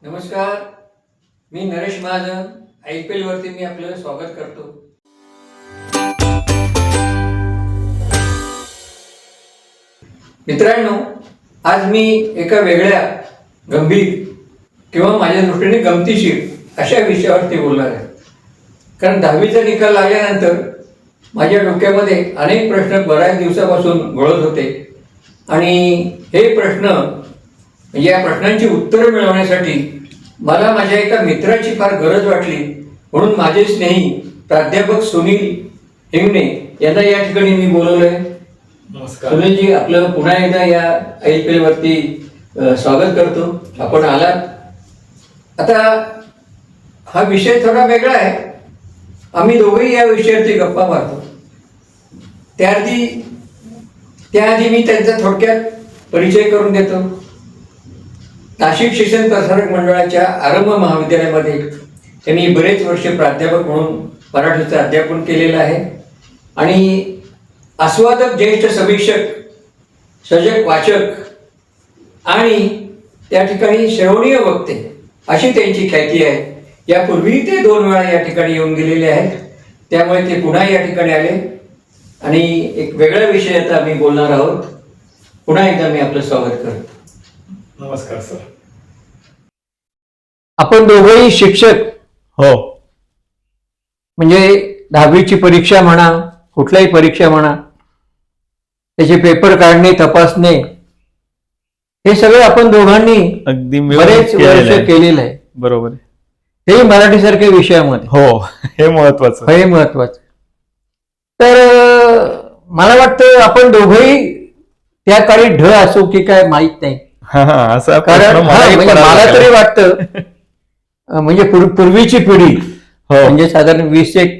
नमस्कार, मी नरेश महाजन. IPL वरती मी आपलं स्वागत करतो. मित्रांनो, आज मी एका वेगळ्या गंभीर किंवा माझ्या दृष्टीने गमतीशीर अशा विषयावरती बोलणार आहे. कारण 10वीचा निकाल लागल्यानंतर माझ्या डोक्यामध्ये अनेक प्रश्न बऱ्याच दिवसापासून घोळत होते आणि हे प्रश्न या प्रश्नांची उत्तरं मिळवण्यासाठी मला माझ्या एका मित्राची फार गरज वाटली. म्हणून माझे स्नेही प्राध्यापक सुनील हिंगणे यांना या ठिकाणी मी बोलवलंय. नमस्कार सुनीलजी, आपलं पुन्हा एकदा या IPL वरती स्वागत करतो. आपण आलात. आता हा विषय थोडा वेगळा आहे. आम्ही दोघेही या विषयावरती गप्पा मारतो. त्याआधी मी त्यांचा थोडक्यात परिचय करून देतो. नाशिक शिक्षण प्रसारक मंडळाच्या आरंभ महाविद्यालयामध्ये त्यांनी बरेच वर्ष प्राध्यापक म्हणून मराठीचं अध्यापन केलेलं आहे आणि आस्वादक, ज्येष्ठ समीक्षक, सजग वाचक आणि त्या ठिकाणी श्रवणीय वक्ते अशी त्यांची ख्याती आहे. यापूर्वी ते 2 वेळा या ठिकाणी येऊन गेलेले आहेत. त्यामुळे ते पुन्हा या ठिकाणी आले आणि एक वेगळा विषय आता आम्ही बोलणार आहोत. पुन्हा एकदा मी आपलं स्वागत करतो. नमस्कार सर. आपण दोघेही शिक्षक. हो, म्हणजे 10वीची परीक्षा म्हणा, कुठल्याही परीक्षा म्हणा, त्याचे पेपर काढणे, तपासणे, हे सगळं आपण दोघांनी अगदी बरेच वर्ष केलेलं आहे. बरोबर. तेही मराठीसारख्या विषयामध्ये. हो, हे महत्वाचं. हे महत्वाचं. तर मला वाटतं आपण दोघंही त्या काळी ढ असू की काय माहित नाही. असा कारण मला तरी वाटतं म्हणजे पूर्वीची पिढी, म्हणजे साधारण 20-1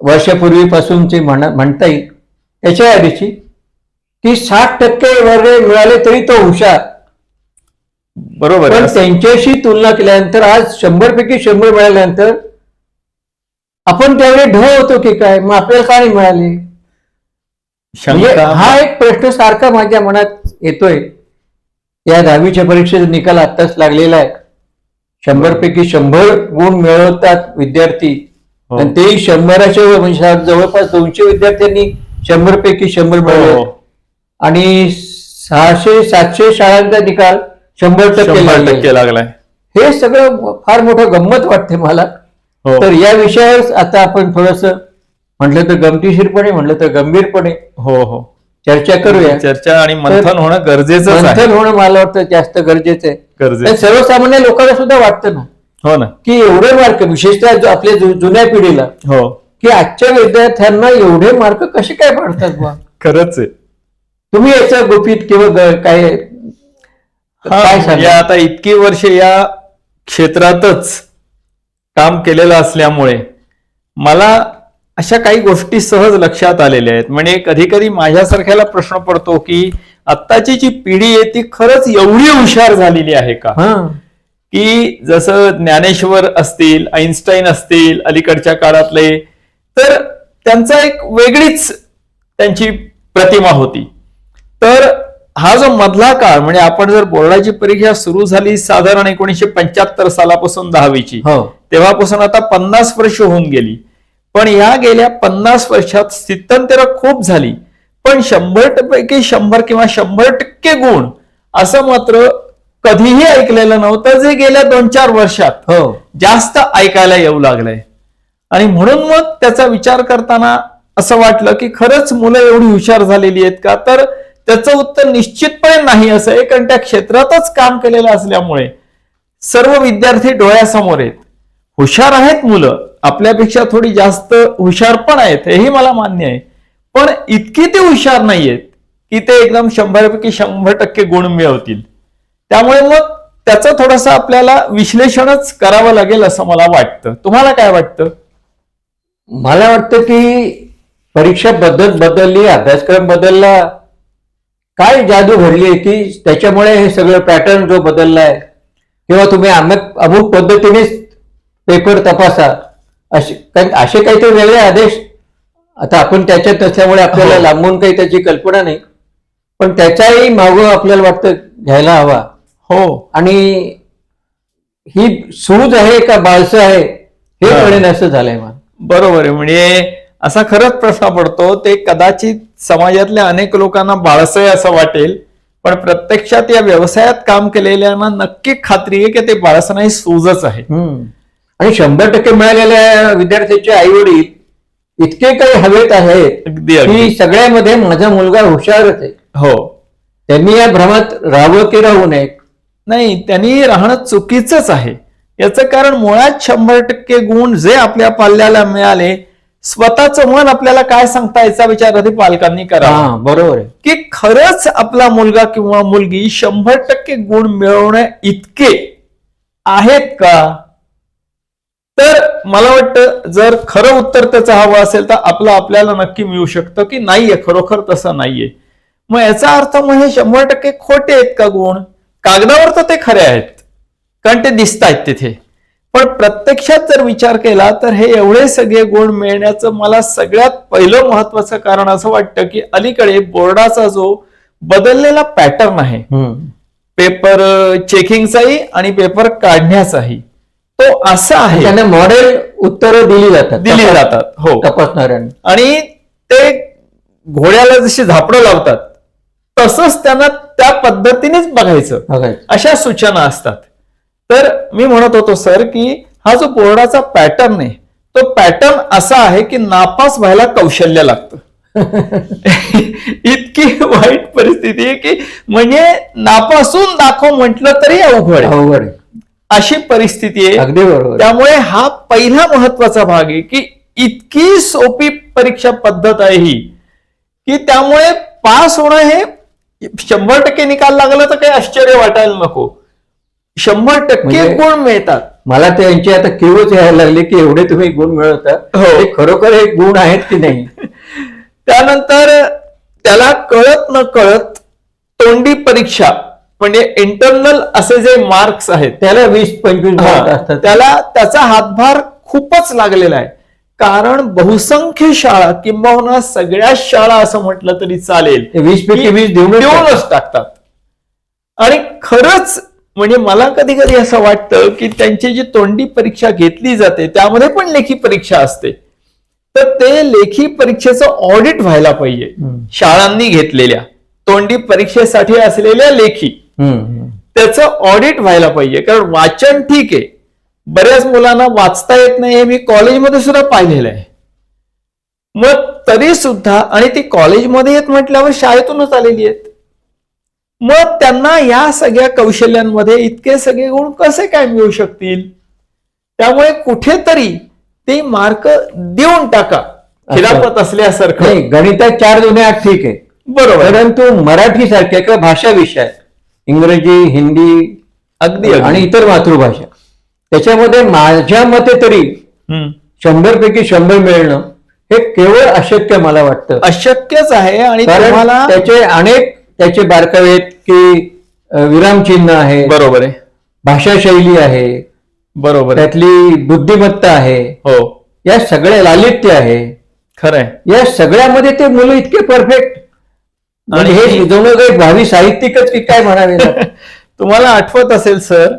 वर्षापूर्वीपासूनची म्हणता येईल, त्याच्या आधीची, की 60% वर्ग मिळाले तरी तो हुशार. बरोबर. पण त्यांच्याशी तुलना केल्यानंतर आज 100 पैकी 100 मिळाल्यानंतर आपण त्यावेळी ढ होतो की काय, मग आपल्याला का नाही मिळाले? म्हणजे हा एक प्रश्न सारखा माझ्या मनात येतोय. या 10वीच्या परीक्षेचा निकाल आत्ताच लागलेला आहे. 100 पैकी 100 गुण मिळवतात विद्यार्थी आणि तेही 100च्या म्हणजे जवळपास 200 विद्यार्थ्यांनी 100 पैकी 100 मिळवले आणि 600-700 शाळांचा निकाल 100% लागलाय. हे सगळं फार मोठं गंमत वाटते मला. तर या विषयावर आता आपण थोडस म्हटलं तर गमतीशीरपणे, म्हटलं तर गंभीरपणे चर्चा करूया. चर्चा आणि मंथन होणं गरजेचं आहे. मंथन होणं मला वाटतं जास्त गरजेचं आहे. सर्वसामान्य लोकांना सुद्धा वाटतं ना, हो ना, की एवढे मार्क, विशेषतः आपल्या जुन्या पिढीला, की आजच्या विद्यार्थ्यांना एवढे मार्क कसे काय पडतात बा? खरंच आहे. तुम्ही याचं गुपित किंवा काय सांगा? आता इतकी वर्ष या क्षेत्रातच काम केलेलं असल्यामुळे मला अशा काही गोष्टी सहज लक्षात आलेल्या आहेत. म्हणजे कधी कधी माझ्यासारख्याला प्रश्न पडतो की आत्ताची जी पिढी आहे ती खरंच एवढी हुशार झालेली आहे का? की जसं ज्ञानेश्वर असतील, आईन्स्टाईन असतील अलीकडच्या काळातले, तर त्यांचा एक वेगळीच त्यांची प्रतिमा होती. तर हा जो मधला काळ, म्हणजे आपण जर बोर्डाची परीक्षा सुरू झाली साधारण 1975 सालापासून 10वीची, तेव्हापासून आता 50 वर्ष होऊन गेली. पण या गेल्या 50 वर्षात स्थित्यंतर खूप झाली. पण 100 पैकी 100 किंवा 100% गुण असं मात्र कधीही ऐकलेलं नव्हतं, जे गेल्या 2-4 वर्षात जास्त ऐकायला येऊ लागलंय. आणि म्हणून मग त्याचा विचार करताना असं वाटलं की खरंच मुलं एवढी हुशार झालेली आहेत का? तर त्याचं उत्तर निश्चितपणे नाही असं आहे. कारण त्या क्षेत्रातच काम केलेलं असल्यामुळे सर्व विद्यार्थी डोळ्यासमोर आहेत. हुशार आहेत मुलं, आपल्यापेक्षा थोडी जास्त हुशार पण आहेत, हेही मला मान्य आहे. पण इतकी ते हुशार नाहीयेत की ते एकदम 100 पैकी 100% गुण मिळवतील. त्यामुळे मग त्याचं थोडंसं आपल्याला विश्लेषणच करावं लागेल असं मला वाटतं. तुम्हाला काय वाटतं? मला वाटतं की परीक्षा पद्धत बदलली, अभ्यासक्रम बदलला, काय जादू घडली आहे की त्याच्यामुळे हे सगळं पॅटर्न जो बदललाय, किंवा तुम्ही अमुक पद्धतीनेच पेपर तपासा, असे काहीतरी वेगळे आदेश. आता आपण त्याच्यात नसल्यामुळे आपल्याला लांबून काही त्याची कल्पना नाही, पण त्याच्याही मागं आपल्याला वाटतं घ्यायला हवा. हो. आणि ही सूज आहे का बाळसं आहे हे हा. कळेन असं झालंय मला. बरोबर आहे. म्हणजे असा खरंच प्रश्न पडतो. ते कदाचित समाजातल्या अनेक लोकांना बाळसय असं वाटेल, पण प्रत्यक्षात या व्यवसायात काम केलेल्यांना नक्की खात्री आहे की ते बाळसं नाही, सूजच आहे. आणि 100% मिळालेल्या विद्यार्थ्याचे आई वडील इतके काही हवेत आहेत अगदी अगदी. की सगळ्यामध्ये माझा मुलगा हुशारच आहे. हो. त्यांनी या भ्रमात राहावं की राहू नये. नाही, त्यांनी राहणं चुकीचंच आहे. याचं कारण मुळात 100% गुण जे आपल्या पाल्याला मिळाले, स्वतःचं मन आपल्याला काय सांगता याचा विचार आधी पालकांनी करावा हा बरोबर आहे. की खरंच आपला मुलगा किंवा मुलगी 100% गुण मिळवण्या इतके आहेत का. तर मला वाटतं जर खरं उत्तर त्याचं हवं असेल तर आपलं आपल्याला नक्की मिळू शकतं की नाहीये, खरोखर तसं नाहीये. मग याचा अर्थ मग हे 100% खोटे आहेत का गुण. कागदावर तर ते खरे आहेत कारण ते दिसत आहेत तिथे, पण प्रत्यक्षात जर विचार केला तर हे एवढे सगळे गुण मिळण्याचं मला सगळ्यात पहिलं महत्वाचं कारण असं वाटतं की अलीकडे बोर्डाचा जो बदललेला पॅटर्न आहे, पेपर चेकिंगचाही आणि पेपर काढण्याचाही, तो असा आहे. त्यांना मॉडेल उत्तरं दिली जातात. हो. तपासणाऱ्यांना. आणि ते घोड्याला जशी झापडं लावतात तसंच त्यांना त्या पद्धतीनेच बघायचं, अशा सूचना असतात. तर मी म्हणत होतो सर की हा जो बोर्डाचा पॅटर्न आहे तो पॅटर्न असा आहे की नापास व्हायला कौशल्य लागतं. इतकी वाईट परिस्थिती आहे की म्हणजे नापासून दाखव म्हटलं तरी अवघड आहे, अशी परिस्थिती आहे. अगदी बरोबर. त्यामुळे हा पहिला महत्वाचा भाग आहे की इतकी सोपी परीक्षा पद्धत आहे ही की त्यामुळे पास होणं हे 100% निकाल लागला तर काही आश्चर्य वाटायला नको. 100% गुण मिळतात. मला त्यांची आता किवच यायला लागली की एवढे तुम्ही गुण मिळवता, हे खरोखर हे गुण आहेत की नाही. त्यानंतर त्याला कळत न कळत तोंडी परीक्षा म्हणजे इंटरनल असे जे मार्क्स आहेत त्याला 20-25 मार्क असतात. त्याला त्याचा हातभार खूपच लागलेला आहे. कारण बहुसंख्य शाळा किंबहुना सगळ्याच शाळा असं म्हटलं तरी चालेल 20 देऊनच टाकतात. आणि खरंच म्हणजे मला कधी कधी असं वाटतं की त्यांची जी तोंडी परीक्षा घेतली जाते त्यामध्ये पण लेखी परीक्षा असते, तर ते लेखी परीक्षेचं ऑडिट व्हायला पाहिजे. शाळांनी घेतलेल्या तोंडी परीक्षेसाठी असलेल्या लेखी त्याचं ऑडिट व्हायला पाहिजे. कारण वाचन ठीक आहे, बऱ्याच मुलांना वाचता येत नाही हे मी कॉलेजमध्ये सुद्धा पाहिलेलं आहे. मग तरी सुद्धा, आणि ती कॉलेजमध्ये येत म्हटल्यावर शाळेतूनच आलेली आहेत, मग त्यांना या सगळ्या कौशल्यांमध्ये इतके सगळे गुण कसे काय मिळू शकतील. त्यामुळे कुठेतरी ते मार्क देऊन टाका, खिलाफत असल्यासारखं. गणितात 4 दुने 8 ठीक आहे बरोबर, परंतु मराठी सारख्या किंवा भाषा विषय, इंग्रजी, हिंदी अगदी आणि इतर मातृभाषा, त्याच्यामध्ये माझ्या मते तरी 100 पैकी 100 मिळणं हे केवळ अशक्य मला वाटतं. अशक्यच आहे. आणि तुम्हाला त्याचे अनेक त्याचे बारकावे आहेत की विरामचिन्ह आहे, बरोबर आहे, भाषाशैली आहे, बरोबर, त्यातली बुद्धिमत्ता आहे, हो, या सगळ्या लालित्य आहे, खरंय. या सगळ्यामध्ये ते मुलं इतके परफेक्ट, आणि हे जणू काही भावी साहित्यिकच की काय म्हणावे. तुम्हाला आठवत असेल सर,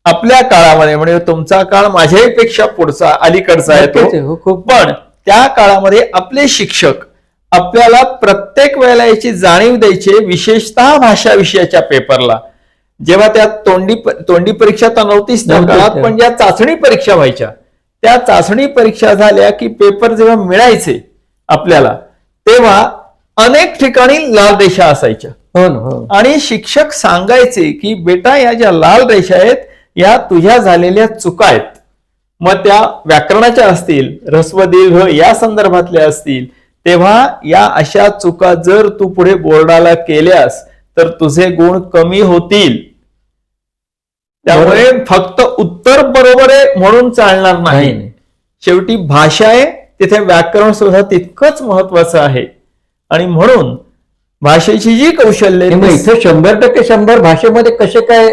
आपल्या काळामध्ये म्हणजे तुमचा काळ माझ्याही पेक्षा पुढचा अलीकडचा आहे तो, पण त्या काळामध्ये आपले शिक्षक आपल्याला प्रत्येक वेळेला याची जाणीव द्यायचे, विशेषतः भाषा विषयाच्या पेपरला. जेव्हा त्या तोंडी परीक्षा तर नव्हतीच त्या काळात, पण ज्या चाचणी परीक्षा व्हायच्या त्या चाचणी परीक्षा झाल्या की पेपर जेव्हा मिळायचे आपल्याला तेव्हा अनेक ठिकाणी लाल रेषा असायच्या. आणि शिक्षक सांगायचे की बेटा या ज्या लाल रेषा आहेत या तुझ्या झालेल्या चुका आहेत. मग त्या व्याकरणाच्या असतील, ऱ्हस्व दीर्घ या संदर्भातल्या असतील, तेव्हा या अशा चुका जर तू पुढे बोर्डाला केल्यास तर तुझे गुण कमी होतील. त्यामुळे फक्त उत्तर बरोबर आहे म्हणून चालणार नाही. शेवटी भाषा आहे, तिथे व्याकरण सुद्धा तितकंच महत्वाचं आहे. आणि म्हणून भाषेची जी कौशल्य, इथं 100% 100 भाषेमध्ये कसे काय,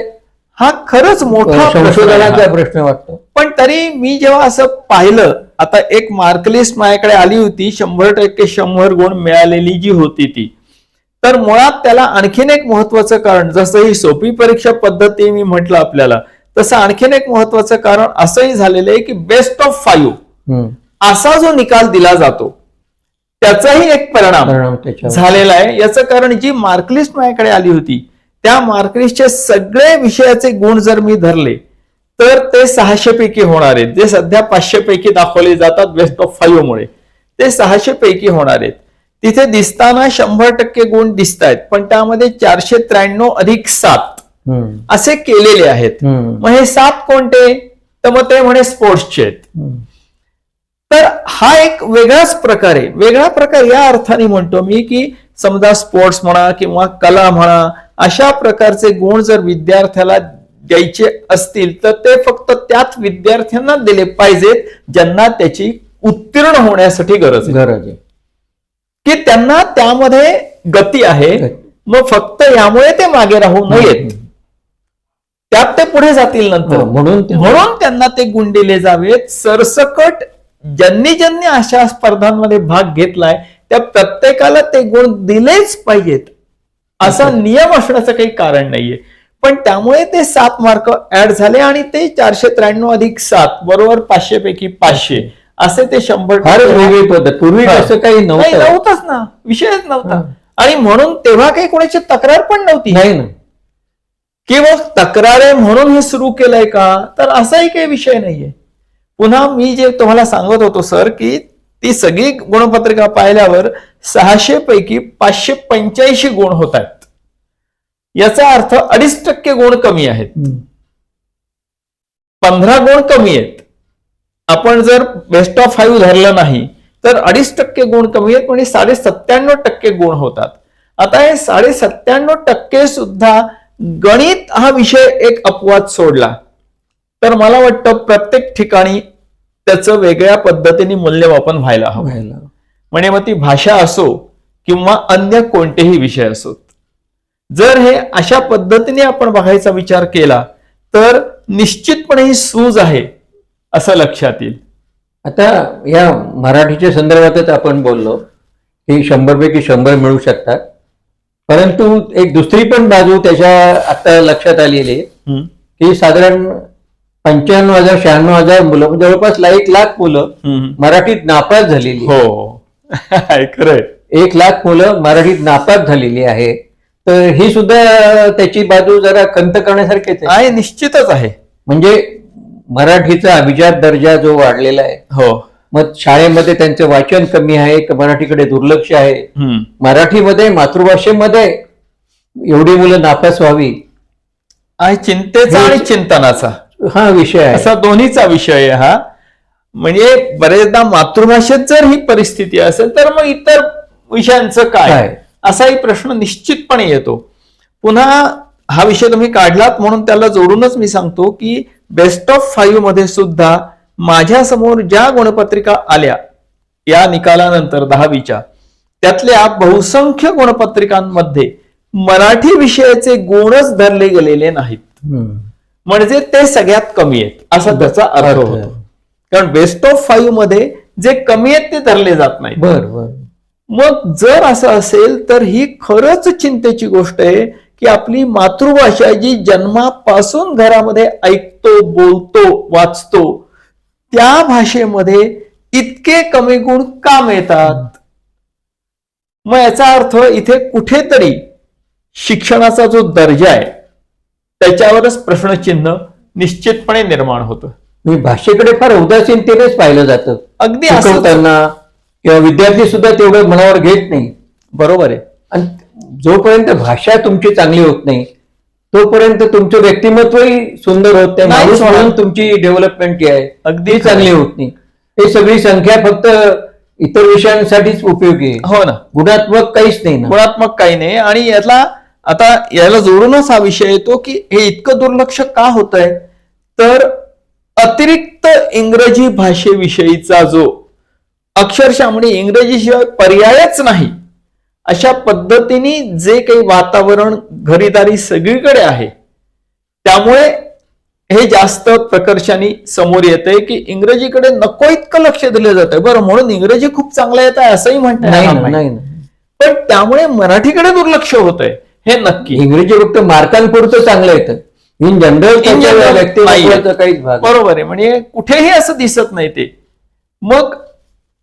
हा खरंच मोठा संशोधनाचा प्रश्न वाटतो. पण तरी मी जेव्हा असं पाहिलं, आता एक मार्कलिस्ट माझ्याकडे आली होती 100% 100 गुण मिळालेली जी होती ती, तर मुळात त्याला आणखीन एक महत्वाचं कारण, जसं ही सोपी परीक्षा पद्धती मी म्हटलं आपल्याला, तसं आणखीन एक महत्वाचं कारण असंही झालेलं आहे की बेस्ट ऑफ 5 असा जो निकाल दिला जातो त्याचाही एक परिणाम त्याच्यावर झालेला आहे. याचं कारण जी मार्कलिस्ट माझ्याकडे आली होती त्या मार्कलिस्टचे सगळे विषयाचे गुण जर मी धरले तर ते 600 पैकी होणार आहेत. जे सध्या 500 पैकी दाखवले जातात बेस्ट ऑफ 5 मुळे ते 600 पैकी होणार आहेत. तिथे दिसताना 100% गुण दिसत आहेत पण त्यामध्ये 493 अधिक 7 असे केलेले आहेत. मग हे 7 कोणते? तर मग ते म्हणे स्पोर्ट्सचे आहेत. तर हा एक वेगळाच प्रकार आहे. वेगळा प्रकार या अर्थाने म्हणतो मी की समजा स्पोर्ट्स म्हणा किंवा कला म्हणा अशा प्रकारचे गुण जर विद्यार्थ्याला द्यायचे असतील तर ते फक्त त्याच विद्यार्थ्यांना दिले पाहिजेत ज्यांना त्याची उत्तीर्ण होण्यासाठी गरज आहे की त्यांना त्यामध्ये गती आहे. मग फक्त यामुळे ते मागे राहू नयेत, त्यात ते पुढे जातील नंतर. म्हणून त्यांना ते गुण दिले जावेत. सरसकट ज्यांनी ज्यांनी अशा स्पर्धांमध्ये भाग घेतलाय त्या प्रत्येकाला ते गुण दिलेच पाहिजेत असा नियम असण्याचं काही कारण नाहीये. पण त्यामुळे ते 7 मार्क ऍड झाले आणि ते 493 अधिक 7 बरोबर 500 पैकी 500 असे ते 100. फारच वेगळी पद्धत. पूर्वी असं काही नव्हतंच ना, विषयच नव्हता. आणि म्हणून तेव्हा काही कोणाची तक्रार पण नव्हती नाही ना की मग तक्रार आहे म्हणून हे सुरू केलंय का, तर असाही काही विषय नाहीये. पुन्हा मी जे तुम्हाला सांगत होतो सर की ती सगळी गुणपत्रिका पाहिल्यावर 600 पैकी 585 गुण होत आहेत. याचा अर्थ 2.5% गुण कमी आहेत, 15 गुण कमी आहेत. आपण जर बेस्ट ऑफ 5 धरलं नाही तर 2.5% गुण कमी आहेत म्हणजे 97.5% गुण होतात. आता हे 97% सुद्धा गणित हा विषय एक अपवाद सोडला तर मला वाटतं प्रत्येक ठिकाणी त्याचं वेगळ्या पद्धतीने मूल्यमापन व्हायला हवं. म्हणजे मग ती भाषा असो किंवा अन्य कोणतेही विषय असोत. जर हे अशा पद्धतीने आपण बघायचा विचार केला तर निश्चितपणे ही सूज आहे असं लक्षात येईल. आता या मराठीच्या संदर्भातच आपण बोललो की 100 पैकी 100 मिळू शकतात. परंतु एक दुसरी पण बाजू त्याच्या आता लक्षात आलेली आहे की साधारण 95,000 96,000 मुलं जवळपास 1,00,000 मुलं मराठीत नापास झालेली. हो खरंय, 1,00,000 मुलं मराठीत नापास झालेली आहे. तर ही सुद्धा त्याची बाजू जरा खंत करण्यासारखीच आहे. निश्चितच आहे. म्हणजे मराठीचा अभिजात दर्जा जो वाढलेला आहे. हो. मग शाळेमध्ये त्यांचं वाचन कमी आहे, मराठीकडे दुर्लक्ष आहे. मराठीमध्ये मातृभाषेमध्ये एवढी मुलं नापास व्हावी चिंतेचा आणि चिंतनाचा हा विषय आहे. असा दोन्हीचा विषय आहे हा. म्हणजे बरेचदा मातृभाषेत जर ही परिस्थिती असेल तर मग इतर विषयांचं काय असाही प्रश्न निश्चितपणे येतो. पुन्हा हा विषय तुम्ही काढलात म्हणून त्याला जोडूनच मी सांगतो की बेस्ट ऑफ 5 मध्ये सुद्धा माझ्या समोर ज्या गुणपत्रिका आल्या या निकालानंतर 10वीच्या त्यातल्या बहुसंख्य गुणपत्रिकांमध्ये मराठी विषयाचे गुणच धरले गेलेले नाहीत. म्हणजे ते सगळ्यात कमी आहेत असा त्याचा अर्थ होतो. कारण बेस्ट ऑफ 5 मध्ये जे कमी आहेत ते धरले जात नाही. मग जर असं असेल तर ही खरंच चिंतेची गोष्ट आहे की आपली मातृभाषा जी जन्मापासून घरामध्ये ऐकतो, बोलतो, वाचतो त्या भाषेमध्ये इतके कमी गुण का मिळतात? मग याचा अर्थ इथे कुठेतरी शिक्षणाचा जो दर्जा आहे त्याच्यावरच प्रश्नचिन्ह निश्चितपणे निर्माण होतं. भाषेकडे फार उदासीनतेनेच पाहिलं जातं. अगदी शिकवताना किंवा विद्यार्थी सुद्धा तेवढं मनावर घेत नाही. बरोबर आहे. आणि जोपर्यंत भाषा तुमची चांगली होत नाही तोपर्यंत तुमचं व्यक्तिमत्वही सुंदर होत नाही. माणूस म्हणून तुमची डेव्हलपमेंट जी आहे अगदी चांगली होत नाही. हे सगळी संख्या फक्त इतर विषयांसाठीच उपयोगी आहे. हो ना, गुणात्मक काहीच नाही ना. गुणात्मक काही नाही. आणि याला जोडूनच हा विषय येतो की हे इतकं दुर्लक्ष का होत आहे तर अतिरिक्त इंग्रजी भाषेविषयीचा जो अक्षरशः म्हणजे इंग्रजीशिवाय पर्यायच नाही अशा पद्धतीने जे काही वातावरण घरीदारी सगळीकडे आहे त्यामुळे हे जास्त प्रकर्षाने समोर येतंय की इंग्रजीकडे नको इतकं लक्ष दिलं जातं. बरं, म्हणून इंग्रजी खूप चांगलं येत आहे असंही म्हणतात नाही, पण त्यामुळे मराठीकडे दुर्लक्ष होत आहे हे नक्की. इंग्रजी फक्त मार्कांपुरतं चांगलं येतं इन जनरल general व्यक्तिमत्वाचा काहीच भाग नाही. बरोबर आहे. म्हणजे कुठेही असं दिसत नाही ते. मग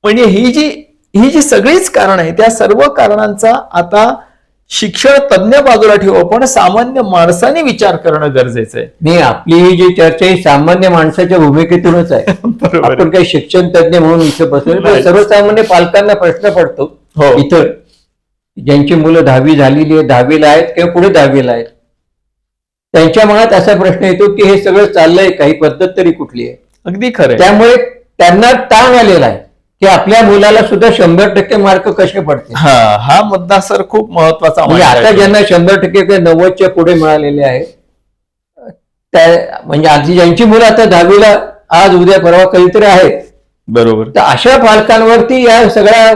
म्हणजे ही जी सगळीच कारण आहे, त्या सर्व कारणांचा आता शिक्षण तज्ञ बाजूला ठेवू, पण सामान्य माणसाने विचार करणं गरजेचं आहे. नाही, आपली ही जी चर्चा ही सामान्य माणसाच्या भूमिकेतूनच आहे. बरोबर आहे. आपण काही शिक्षण तज्ञ म्हणून इथे बसलो, नाही. सर्वसामान्य पालकांना प्रश्न पडतो हो. इतर ज्यांची मुलं 10वी झालेली आहे, 10वीला आहेत किंवा पुढे 10वीला आहेत, त्यांच्या मनात असा प्रश्न येतो की हे सगळं चाललंय, काही पद्धत तरी कुठली आहे. अगदी खरं आहे. त्यामुळे त्यांना ताण आलेला आहे की आपल्या मुलाला सुद्धा 100% मार्क कसे पडतील. हा मुद्दा सर खूप महत्वाचा म्हणजे मांडलाय आता तुम्ही. ज्यांना 100% किंवा 90च्या पुढे मिळालेले आहेत, म्हणजे आधी ज्यांची मुलं आता 10वीला आज उद्या परवा कधीतरी आहेत, बरोबर. तर अशा पालकांवरती या सगळ्या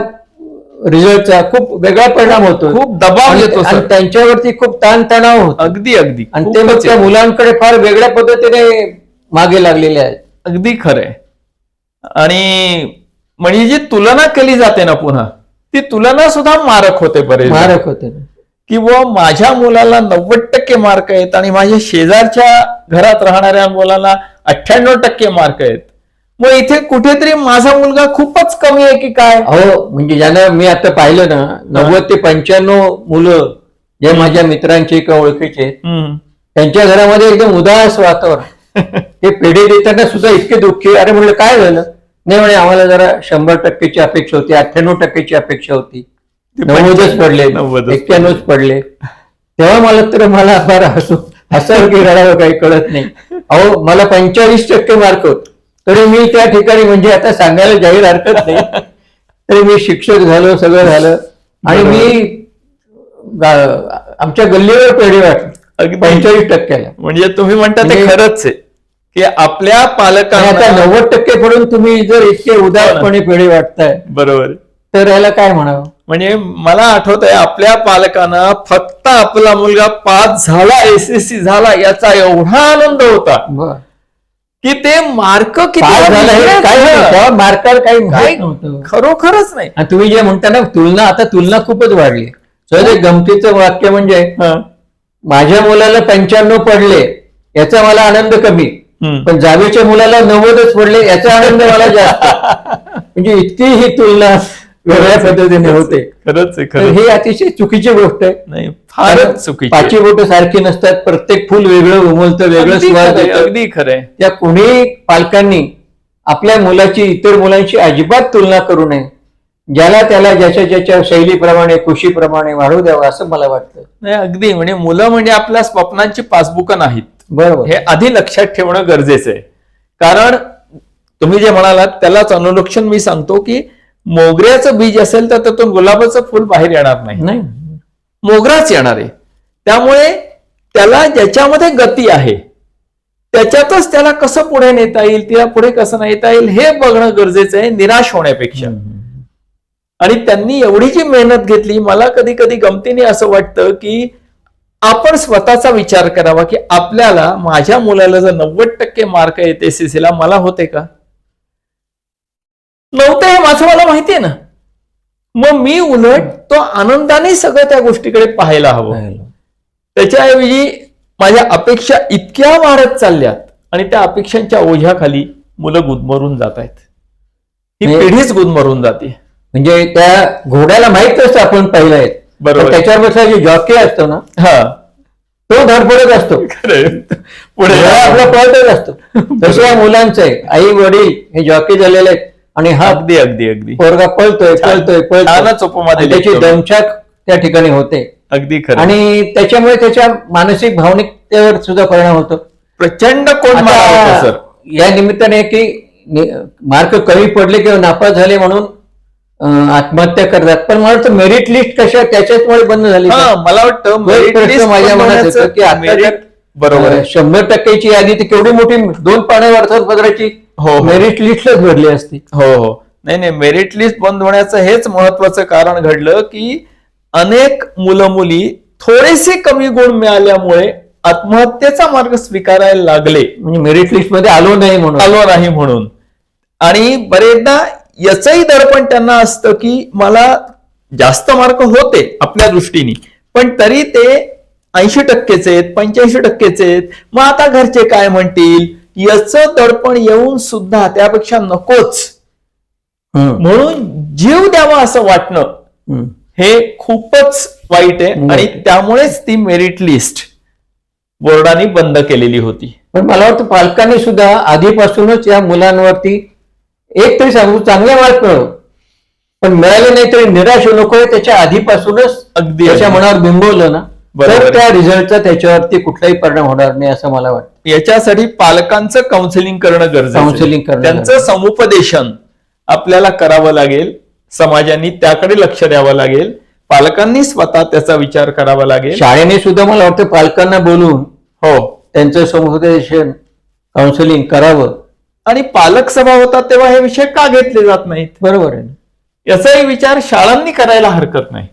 रिझल्टचा खूप वेगळा परिणाम होतो, खूप दबाव येतो आणि सर. त्यांच्यावरती खूप ताणतणाव होतो, अगदी अगदी आणि ते मग खूपच त्या आहे. मुलांकडे फार वेगळ्या पद्धतीने मागे लागलेले आहेत. अगदी खरंय. आणि म्हणजे जी तुलना केली जाते ना पुन्हा, ती तुलना सुद्धा मारक होते बरेच. मारक होते. की व माझ्या मुलाला 90% मार्क आहेत आणि माझ्या शेजारच्या घरात राहणाऱ्या मुलाला 98% मार्क आहेत, मग इथे कुठेतरी माझा मुलगा खूपच कमी आहे की काय. अहो, म्हणजे ज्यांना मी आता पाहिलं ना, 90 ते 95 मुलं जे माझ्या मित्रांचे किंवा ओळखीचे आहेत, हम्म. त्यांच्या घरामध्ये एकदम उदास वातावरण. ते पेढे देताना सुद्धा इतके दुःखी, अरे म्हणलं काय झालं, नाही म्हणे आम्हाला जरा 100%ची अपेक्षा होती, 98%ची अपेक्षा होती, 90च पडले, 90च 91च पडले. तेव्हा मला फार हसावं की रडावं काही कळत नाही. अहो, मला 45% मार्क होत, तरी मी त्या ठिकाणी, म्हणजे आता सांगायला जाहीर हरकत नाही, तरी मी शिक्षक झालो, सगळं झालं, आणि मी आमच्या गल्लीवर पेढे वाटले अगदी. 45%ला. म्हणजे तुम्ही म्हणता ते म्हणजे- खरंच आहे की आपल्या आणि आता पालकांना 90% पडून तुम्ही जर इतके उदासपणे पेढे वाटताय, बरोबर. तर याला काय म्हणावं. म्हणजे मला आठवत आहे, आपल्या पालकांना फक्त आपला मुलगा पास झाला, SSC झाला याचा एवढा आनंद होता बरं. की ते मार्क किती पास झालं हे काय नाही, तेव्हा मार्कावर काही काही माहित नव्हतं. खरोखरच नाही. आणि तुम्ही जे म्हणता ना तुलना, आता तुलना खूपच वाढली. सहज एक गमतीचं वाक्य म्हणजे, हं. माझ्या मुलाला 95 पडले याचा मला आनंद कमी, हम्म. पण जावेच्या मुलाला 90च पडले याचा आनंद मला जास्त. म्हणजे इतकी ही तुलना वेगळ्या पद्धतीने होते. खरंच आहे, तर खरंच. ही अतिशय चुकीची गोष्ट आहे. नाही, फारच चुकीची. पाची बोटं सारखी नसतात, प्रत्येक फुल वेगळं उमलतं, वेगळं अगदी स्वाद खरंय, येतं. अगदी खरंय. त्या कुणी पालकांनी आपल्या मुलाची इतर मुलांशी अजिबात तुलना करू नये. ज्याला त्याला ज्याच्या ज्याच्या शैलीप्रमाणे, खुशीप्रमाणे वाढू द्यावं, असं मला वाटतं. नाही, अगदी. म्हणजे मुलं म्हणजे आपल्या स्वप्नांची पासबुक नाहीत, बरोबर. हे आधी लक्षात ठेवणं गरजेचं आहे. कारण तुम्ही जे म्हणालात त्यालाच अनुलक्षण मी सांगतो की मोगऱ्याचं बीज असेल तर त्यातून गुलाबाचं फुल बाहेर येणार नाही, नाही, मोगराच येणार आहे. त्यामुळे त्याला ज्याच्यामध्ये गती आहे त्याच्यातच त्याला कसं पुढे नेता येईल, तिला पुढे कसं नेता येईल हे बघणं गरजेचं आहे, निराश होण्यापेक्षा. आणि त्यांनी एवढी जी मेहनत घेतली, मला कधी कधी गमतीने असं वाटतं की आपण स्वतःचा विचार करावा की आपल्याला, माझ्या मुलाला जर 90% मार्क येते SSC ला, मला होते का? नव्हतं हे माझं मला माहिती आहे ना. मग मी उलट तो आनंदाने सगळं त्या गोष्टीकडे पाहायला हवं. त्याच्याऐवजी माझ्या अपेक्षा इतक्या वाढत चालल्यात आणि त्या अपेक्षांच्या ओझ्याखाली मुलं गुदमरून जात आहेत. ही पिढीच गुदमरून जाते. म्हणजे त्या घोड्याला माहित असतं आपण पहिला आहेत, बरोबर. त्याच्यावर बसला जे जॉकी असतो ना, हा, तो धडपडत असतो, पुढे आपला पळतच असतो. तसं या मुलांचं आहे. आई वडील हे जॉकी झालेले आहेत आणि हा अगदी अगदी अगदी पोरगा पळतोय पळतोय पळतोय, छानच उपमा दिली त्याची तुम्ही. दमछाक त्या ठिकाणी होते. अगदी खरं. आणि त्याच्यामुळे त्याच्या मानसिक भावनिकतेवर सुद्धा परिणाम होतो. प्रचंड कोण आता होतो सर. या निमित्ताने की मार्क कमी पडले किंवा नापास झाले म्हणून आत्महत्या करतात, पण मला वाटतं मेरिट लिस्ट कशा त्याच्याचमुळे बंद झाली. हा, मला वाटतं मेरिट लिस्ट माझ्या मनात येतं की आता merit- बरोबर आहे. 100%ची यादी ती केवढी मोठी 2 पाने वर्तमानपत्राची हो, हो. मेरिट लिस्टच भरली असती. हो हो, नाही, मेरिट लिस्ट बंद होण्याचं हेच महत्वाचं कारण घडलं की अनेक मुलं मुली थोडेसे कमी गुण मिळाल्यामुळे आत्महत्येचा मार्ग स्वीकारायला लागले, म्हणजे मेरिट लिस्ट मध्ये आलो नाही म्हणून. आणि बरेचदा याचंही दडपण त्यांना असतं की मला जास्त मार्क होते आपल्या दृष्टीने, पण तरी ते 80%च आहेत, 85%च आहेत, मग आता घरचे काय म्हणतील, याचं दडपण येऊन सुद्धा त्यापेक्षा नकोच म्हणून जीव द्यावा असं वाटणं हे खूपच वाईट आहे. आणि त्यामुळेच ती मेरिट लिस्ट बोर्डाने बंद केलेली होती. पण मला वाटतं पालकांनी सुद्धा आधीपासूनच या मुलांवरती एक तरी सांगू, चांगले मार्क मिळव, पण मिळाले नाही तरी निराश होऊ नको, त्याच्या आधीपासूनच अगदी त्याच्या मनावर बिंबवलं ना, तर त्या रिझल्टचा त्याच्यावरती कुठलाही परिणाम होणार नाही असं मला वाटतं. याच्यासाठी पालकांचं काउन्सिलिंग करणं गरजेचं आहे. काउन्सिलिंग करणं, त्यांचं समुपदेशन आपल्याला करावं लागेल, समाजाने त्याकडे लक्ष द्यावं लागेल, पालकांनी स्वतः त्याचा विचार करावा लागेल. शाळेने सुद्धा मला वाटतं पालकांना बोलून त्यांचं समुपदेशन काउन्सिलिंग करावं. आणि पालक सभा होतात तेव्हा हे विषय का घेतले जात नाहीत, बरोबर आहे, याचाही विचार शाळांनी करायला हरकत नाही.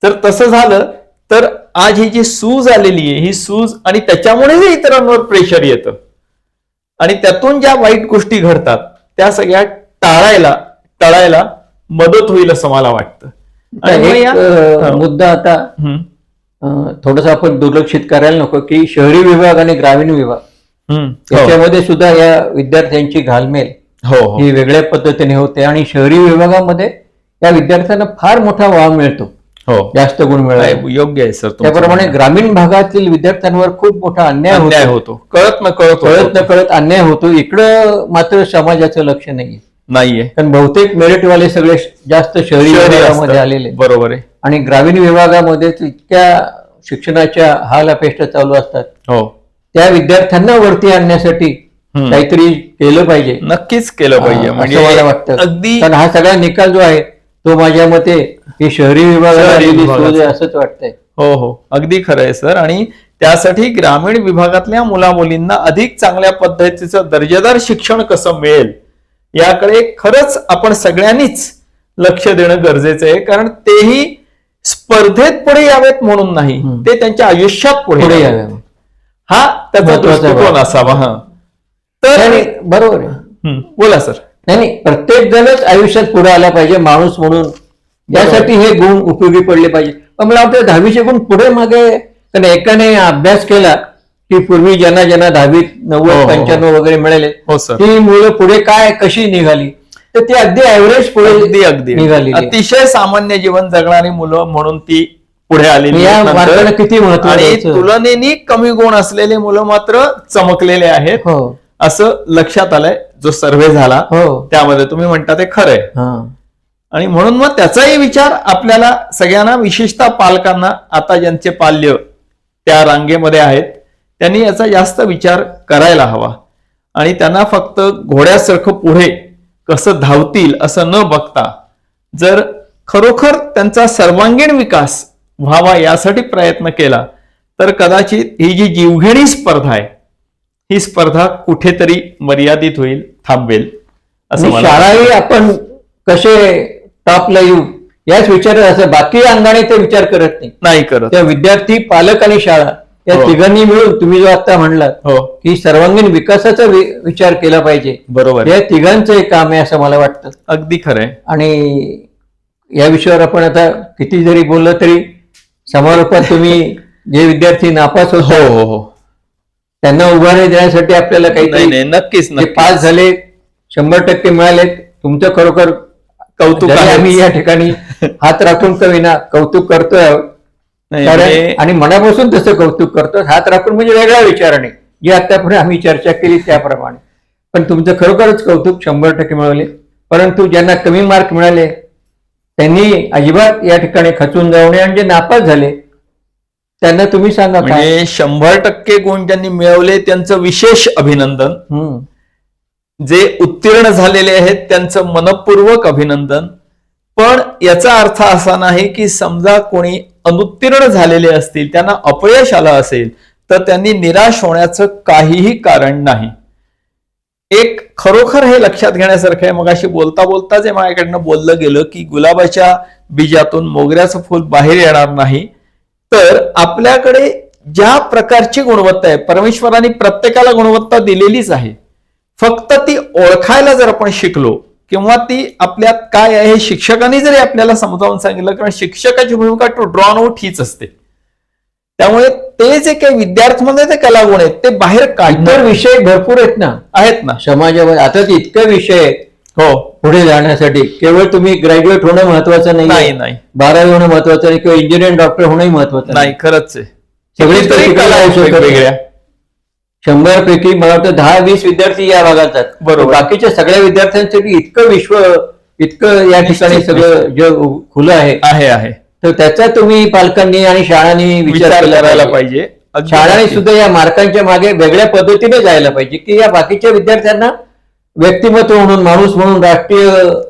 जर तसं झालं तर आज ही जी सूज आलेली आहे, ही सूज आणि त्याच्यामुळे इतरांवर प्रेशर येतं आणि त्यातून ज्या वाईट गोष्टी घडतात त्या सगळ्या टळायला मदत होईल असं मला वाटतं. मुद्दा आता थोडस आपण दुर्लक्षित करायला नको की शहरी विभाग आणि ग्रामीण विभाग याच्यामध्ये सुद्धा या विद्यार्थ्यांची घालमेल ही वेगळ्या पद्धतीने होते आणि शहरी विभागामध्ये या विद्यार्थ्यांना फार मोठा वाव मिळतो, जास्त गुण मिळाले. योग्य आहे सर. त्याप्रमाणे ग्रामीण भागातील विद्यार्थ्यांवर खूप मोठा अन्याय होतो, कळत न कळत अन्याय होतो. इकडं मात्र समाजाचं लक्ष नाहीये, कारण बहुतेक मेरिटवाले सगळे जास्त शहरी विभागामध्ये आलेले. बरोबर आहे. आणि ग्रामीण विभागामध्ये इतक्या शिक्षणाच्या हाल अपेक्षा चालू असतात, त्या विद्यार्थ्यांना वरती आणण्यासाठी काहीतरी केलं पाहिजे, नक्कीच केलं पाहिजे म्हणजे मला वाटतं. अगदी कारण हा सगळा निकाल जो आहे तो माझ्या मते ही शहरी विभागाला असंच वाटतंय. हो, अगदी खरं आहे सर. आणि त्यासाठी ग्रामीण विभागातल्या मुला मुलींना अधिक चांगल्या पद्धतीचं दर्जेदार शिक्षण कसं मिळेल याकडे खरंच आपण सगळ्यांनीच लक्ष देणं गरजेचं आहे. कारण तेही स्पर्धेत पुढे यावेत म्हणून नाही, ते त्यांच्या आयुष्यात पुढे यावे, हा त्याचा दृष्टिकोन असावा. तर बरोबर आहे, बोला सर. नाही, प्रत्येक जणच आयुष्यात पुढे आला पाहिजे माणूस म्हणून, यासाठी हे गुण उपयोगी पडले पाहिजे. पण मला वाटतं 10वीचे गुण पुढे मागे, कारण एकाने अभ्यास केला की पूर्वी ज्यांना 10वीत 90, 95 वगैरे मिळाले, ती मुलं पुढे काय कशी निघाली, तर ती अगदी ऍव्हरेज पुढे अगदी निघाली. अतिशय सामान्य जीवन जगणारी मुलं म्हणून ती पुढे आलेली. किती महत्व, आणि तुलनेने कमी गुण असलेले मुलं मात्र चमकलेले आहेत असं लक्षात आलंय. जो सर्व्हे झाला त्यामध्ये तुम्ही म्हणता ते खरंय. आणि म्हणून मग त्याचाही विचार आपल्याला सगळ्यांना, विशेषतः पालकांना, आता ज्यांचे पाल्य त्या रांगेमध्ये आहेत त्यांनी याचा जास्त विचार करायला हवा. आणि त्यांना फक्त घोड्यासारखं पुढे कसं धावतील असं न बघता, जर खरोखर त्यांचा सर्वांगीण विकास व्हावा यासाठी प्रयत्न केला तर कदाचित ही जी जीवघेणी स्पर्धा आहे ही स्पर्धा कुठेतरी मर्यादित होईल, थांबेल असं. शाळाही आपण कसे टॉपला येऊ याच विचार असं, बाकी अंगाने ते विचार करत नाही करत. त्या विद्यार्थी, पालक आणि शाळा या तिघांनी मिळून, तुम्ही जो आता म्हणलात की सर्वांगीण विकासाचा विचार केला पाहिजे, बरोबर, या तिघांचं एक काम आहे असं मला वाटतं. अगदी खरंय. आणि या विषयावर आपण आता किती जरी बोललं तरी समारोपात तुम्ही जे विद्यार्थी नापास होतो त्यांना उभारी देण्यासाठी आपल्याला काही नक्कीच पास झाले, 100% मिळाले, तुमचं खरोखर कौतुक. आम्ही या ठिकाणी हात राखून कवीना कौतुक करतोय आणि मनापासून तसं कौतुक करतो. हात राखून म्हणजे वेगळ्या विचाराने, जे आतापर्यंत आम्ही चर्चा केली त्याप्रमाणे. पण तुमचं खरोखरच कौतुक, 100% मिळवले. परंतु ज्यांना कमी मार्क मिळाले त्यांनी अजिबात या ठिकाणी खचून जाऊ नये. आणि जे नापास झाले त्यांना तुम्ही सांगा, म्हणजे 100% गुण ज्यांनी मिळवले त्यांचं विशेष अभिनंदन, जे उत्तीर्ण झालेले आहेत त्यांचं मनपूर्वक अभिनंदन. पण याचा अर्थ असा नाही की समजा कोणी अनुत्तीर्ण झालेले असतील, त्यांना अपयश आलं असेल तर त्यांनी निराश होण्याचं काहीही कारण नाही. एक खरोखर हे लक्षात घेण्यासारखं आहे, मगाशी बोलता बोलता जे माझ्याकडनं बोललं गेलं की गुलाबाच्या बीजातून मोगऱ्याचं फुल बाहेर येणार नाही. तर आपल्याकडे ज्या प्रकारची गुणवत्ता आहे, परमेश्वराने प्रत्येकाला गुणवत्ता दिलेलीच आहे, फक्त ती ओळखायला जर आपण शिकलो किंवा ती आपल्यात काय आहे हे शिक्षकांनी जरी आपल्याला समजावून सांगितलं, कारण शिक्षकाची भूमिका टू ड्रॉन आउट हीच असते त्यामुळे ते जे काही विद्यार्थ्यांमध्ये ते कलागुण आहेत ते बाहेर इतर काढणार विषय भरपूर आहेत ना आहेत ना. समाजामध्ये. आता इतके विषय आहेत हो, पुढे जाण्यासाठी. केवळ तुम्ही ग्रॅज्युएट होणं महत्वाचं नाही, नाही, 12वी होणं महत्वाचं नाही, किंवा इंजिनियर डॉक्टर होणंही महत्वाचं नाही, खरंच आहे. सगळीच कितीतरी कला आहेत वेगवेगळ्या. 100 पैकी मला वाटतं 10-20 विद्यार्थी या भागात जातात. बरोबर. बाकीच्या सगळ्या विद्यार्थ्यांसाठी इतकं विश्व, इतकं या ठिकाणी निश्चित, सगळं जग खुलं आहे. आहे तर त्याचा तुम्ही पालकांनी आणि शाळांनी विचार करायला केला पाहिजे. अगदी शाळांनी नक्की. सुद्धा या मार्कांच्या मागे वेगळ्या पद्धतीने जायला पाहिजे, की या बाकीच्या विद्यार्थ्यांना व्यक्तिमत्व म्हणून, माणूस म्हणून, राष्ट्रीय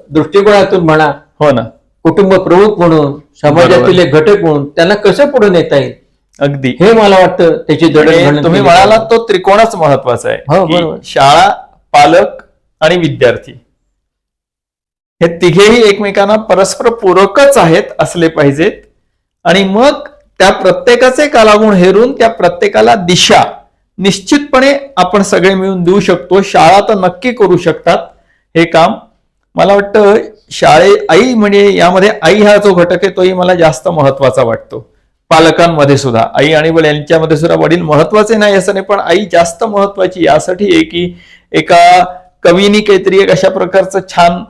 दृष्टिकोनातून म्हणा, हो ना, कुटुंब प्रमुख म्हणून, समाजातील एक घटक म्हणून त्यांना कसं पुढे नेता येईल, अगदी. हे मला वाटतं त्याची आणि जडणघडण तुम्ही केली म्हणाला पाहिजे. तो त्रिकोणच महत्वाचा आहे हो, की बरोबर. शाळा, पालक आणि विद्यार्थी हे तिघेही एकमेकांना परस्पर पूरकच आहेत असले पाहिजेत. आणि मग त्या प्रत्येकाचे कलागुण हेरून त्या प्रत्येकाला दिशा निश्चितपणे आपण सगळे मिळून देऊ शकतो. शाळा तर नक्की करू शकतात हे काम. मला वाटतं आई म्हणजे यामध्ये आई हा जो घटक आहे तोही मला जास्त महत्वाचा वाटतो. पालकांमध्ये सुद्धा आई आणि वडील यांच्यामध्ये सुद्धा वडील महत्वाचे नाही असं नाही, पण आई जास्त महत्वाची यासाठी आहे की एका कवीनी काहीतरी एक अशा प्रकारचं छान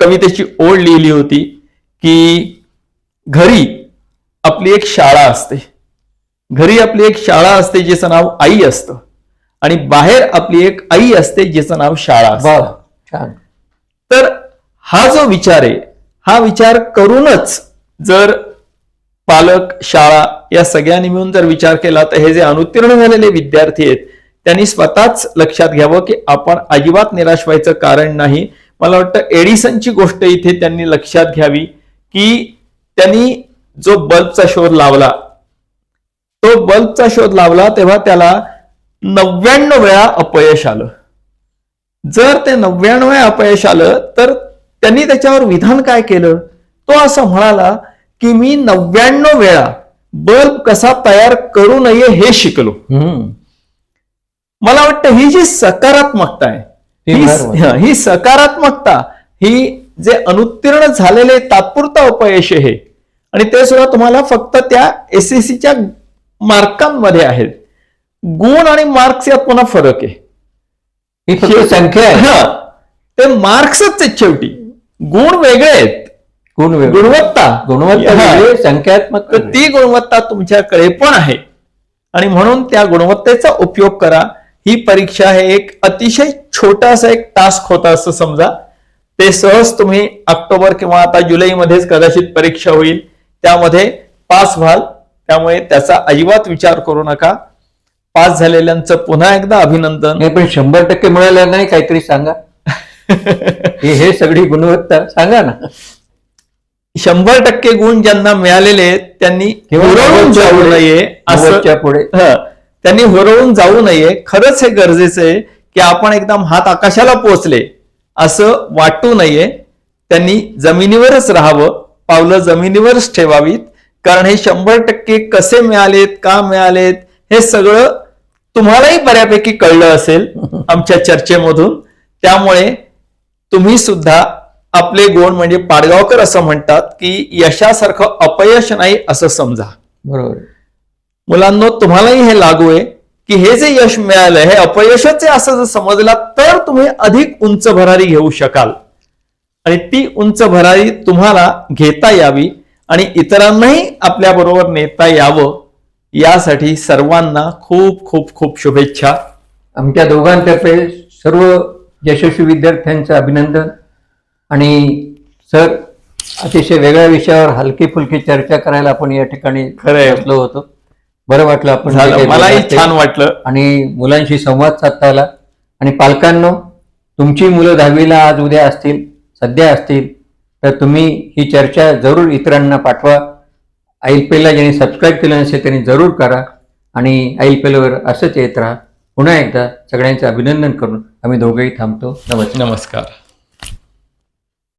कवितेची ओळ लिहिली होती की घरी आपली एक शाळा असते, घरी आपली एक शाळा असते जिचं नाव आई असतं, आणि बाहेर आपली एक आई असते जिचं नाव शाळा असतं. वाह, छान. तर हा जो विचार आहे हा विचार करूनच जर पालक, शाळा या सगळ्यांनी मिळून जर विचार केला तर हे जे अनुत्तीर्ण झालेले विद्यार्थी आहेत त्यांनी स्वतःच लक्षात घ्यावं की आपण अजिबात निराश व्हायचं कारण नाही. मला वाटतं एडिसनची गोष्ट इथे त्यांनी लक्षात घ्यावी की त्यांनी जो बल्बचा शोध लावला, तो बल्बचा शोध लावला तेव्हा त्याला 99 वेळा अपयश आलं. जर ते 99 वेळा अपयश आलं तर त्यांनी त्याच्यावर विधान काय केलं, तो असं म्हणाला की मी 99 वेळा बल्ब कसा तयार करू नये हे शिकलो. मला वाटतं ही जी सकारात्मकता आहे, ही सकारात्मकता ही जे अनुत्तीर्ण झालेले तात्पुरतं अपयश आहे आणि ते सुद्धा तुम्हाला फक्त त्या एसएससीच्या मार्कांमध्ये आहेत. गुण आणि मार्क्स यात पुन्हा फरक आहे. ही फक्त संख्या आहे. ते मार्क्सच आहेत शेवटी, गुण वेगळे आहेत. गुणवत्ता म्हणजे संख्यात्मक, तर ती गुणवत्ता तुमच्याकडे पण आहे आणि म्हणून त्या गुणवत्तेचा उपयोग करा. ही परीक्षा हे एक अतिशय छोटासा एक टास्क होता असं समजा. ते सहज तुम्ही ऑक्टोबर किंवा आता जुलैमध्येच कदाचित परीक्षा होईल, त्यामध्ये पास व्हाल. त्यामुळे त्याचा अजिबात विचार करू नका. पास झालेल्यांचं पुन्हा एकदा अभिनंदन. नाही, पण 100% मिळालं नाही, काहीतरी सांगा. हे सगळी गुणवत्ता सांगा ना. 100% गुण ज्यांना मिळालेले आहेत त्यांनी हुरळून जाऊ नये असं पुढे त्यांनी हुरळून जाऊ नये. खरंच हे गरजेचं आहे की आपण एकदम हात आकाशाला पोहोचले असं वाटू नये. त्यांनी जमिनीवरच राहावं, पावलं जमिनीवरच ठेवावीत. कारण हे 100% कसे मिळालेत, का मिळालेत हे सगळं तुम्हालाही बऱ्यापैकी कळलं असेल आमच्या चर्चेमधून. त्यामुळे तुम्ही सुद्धा आपले गुण म्हणजे पाडगावकर असं म्हणतात की यशासारखं अपयश नाही असं समजा. बरोबर. मुलांनो, तुम्हालाही हे लागू आहे की हे जे यश मिळालं हे अपयशच आहे असं जर समजला तर तुम्ही अधिक उंच भरारी घेऊ शकाल आणि ती उंच भरारी तुम्हाला घेता यावी आणि इतरांनाही आपल्या बरोबर नेता यावं, यासाठी सर्वांना खूप खूप खूप शुभेच्छा. आमच्या दोघांतर्फे सर्व यशस्वी विद्यार्थ्यांचं अभिनंदन. आणि सर, अतिशय वेगळ्या विषयावर हलकी फुलकी चर्चा करायला आपण या ठिकाणी बसलो होतो. बरं वाटलं आपण, मलाही छान वाटलं आणि मुलांशी संवाद साधता आला. आणि पालकांनो, तुमची मुलं 10वीला आज उद्या असतील, सध्या असतील, तर तुम्ही ही चर्चा जरूर इतरांना पाठवा. ILPL ज्यांनी सबस्क्राईब केलं नसेल त्यांनी जरूर करा आणि ILPL वर असंच येत राहा. पुन्हा एकदा सगळ्यांचं अभिनंदन करून आम्ही दोघेही थांबतो. नमस्कार.